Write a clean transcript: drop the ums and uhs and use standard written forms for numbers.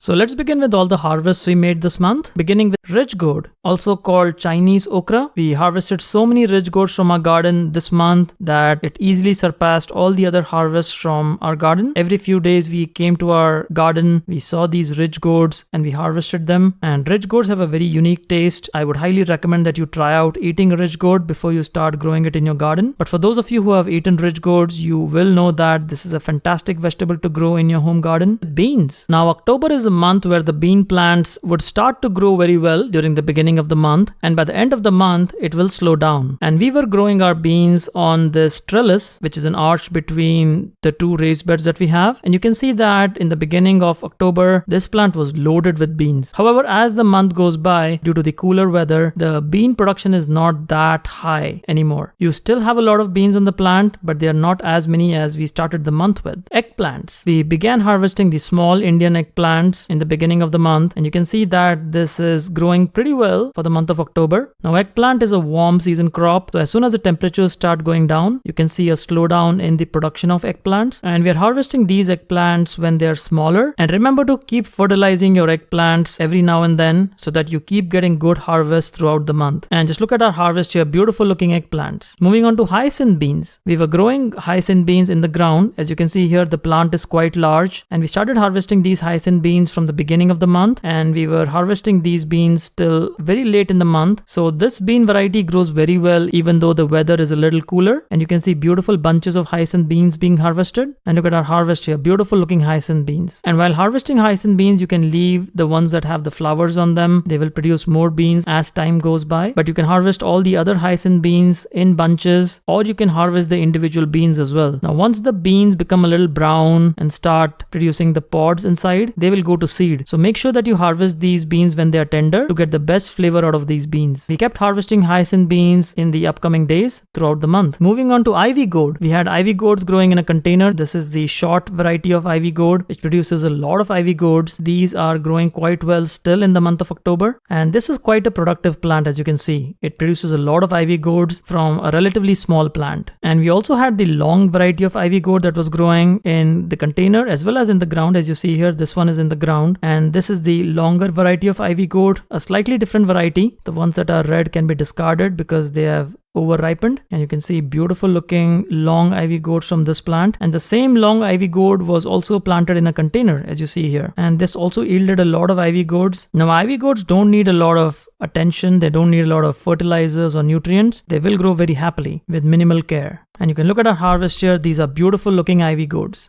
So let's begin with all the harvests we made this month, beginning with rich gourd, also called Chinese okra. We harvested so many rich gourds from our garden this month that it easily surpassed all the other harvests from our garden. Every few days we came to our garden, we saw these rich gourds and we harvested them. And rich gourds have a very unique taste. I would highly recommend that you try out eating rich gourd before you start growing it in your garden. But for those of you who have eaten rich gourds, you will know that this is a fantastic vegetable to grow in your home garden. Beans. Now October is a month where the bean plants would start to grow very well during the beginning of the month, and by the end of the month it will slow down. And we were growing our beans on this trellis, which is an arch between the two raised beds that we have, and you can see that in the beginning of October this plant was loaded with beans. However, as the month goes by, due to the cooler weather, the bean production is not that high anymore. You still have a lot of beans on the plant, but they are not as many as we started the month with. Eggplants. We began harvesting the small Indian eggplants in the beginning of the month, and you can see that this is growing pretty well for the month of October. Now eggplant is a warm season crop, so as soon as the temperatures start going down, you can see a slowdown in the production of eggplants, and we are harvesting these eggplants when they are smaller. And remember to keep fertilizing your eggplants every now and then so that you keep getting good harvest throughout the month. And just look at our harvest here, beautiful looking eggplants. Moving on to hyacinth beans. We were growing hyacinth beans in the ground. As you can see here, the plant is quite large, and we started harvesting these hyacinth beans from the beginning of the month, and we were harvesting these beans till very late in the month. So this bean variety grows very well even though the weather is a little cooler, and you can see beautiful bunches of hyacinth beans being harvested. And look at our harvest here, beautiful looking hyacinth beans. And while harvesting hyacinth beans, you can leave the ones that have the flowers on them. They will produce more beans as time goes by, but you can harvest all the other hyacinth beans in bunches, or you can harvest the individual beans as well. Now once the beans become a little brown and start producing the pods inside, they will go to seed. So make sure that you harvest these beans when they are tender to get the best flavor out of these beans. We kept harvesting hyacinth beans in the upcoming days throughout the month. Moving on to ivy gourd. We had ivy gourds growing in a container. This is the short variety of ivy gourd, which produces a lot of ivy gourds. These are growing quite well still in the month of October, and this is quite a productive plant. As you can see, it produces a lot of ivy gourds from a relatively small plant. And we also had the long variety of ivy gourd that was growing in the container as well as in the ground. As you see here, this one is in the ground, and this is the longer variety of ivy gourd, a slightly different variety. The ones that are red can be discarded because they have over ripened, and you can see beautiful looking long ivy gourds from this plant. And the same long ivy gourd was also planted in a container, as you see here, and this also yielded a lot of ivy gourds. Now ivy gourds don't need a lot of attention, they don't need a lot of fertilizers or nutrients. They will grow very happily with minimal care. And you can look at our harvest here. These are beautiful looking ivy gourds.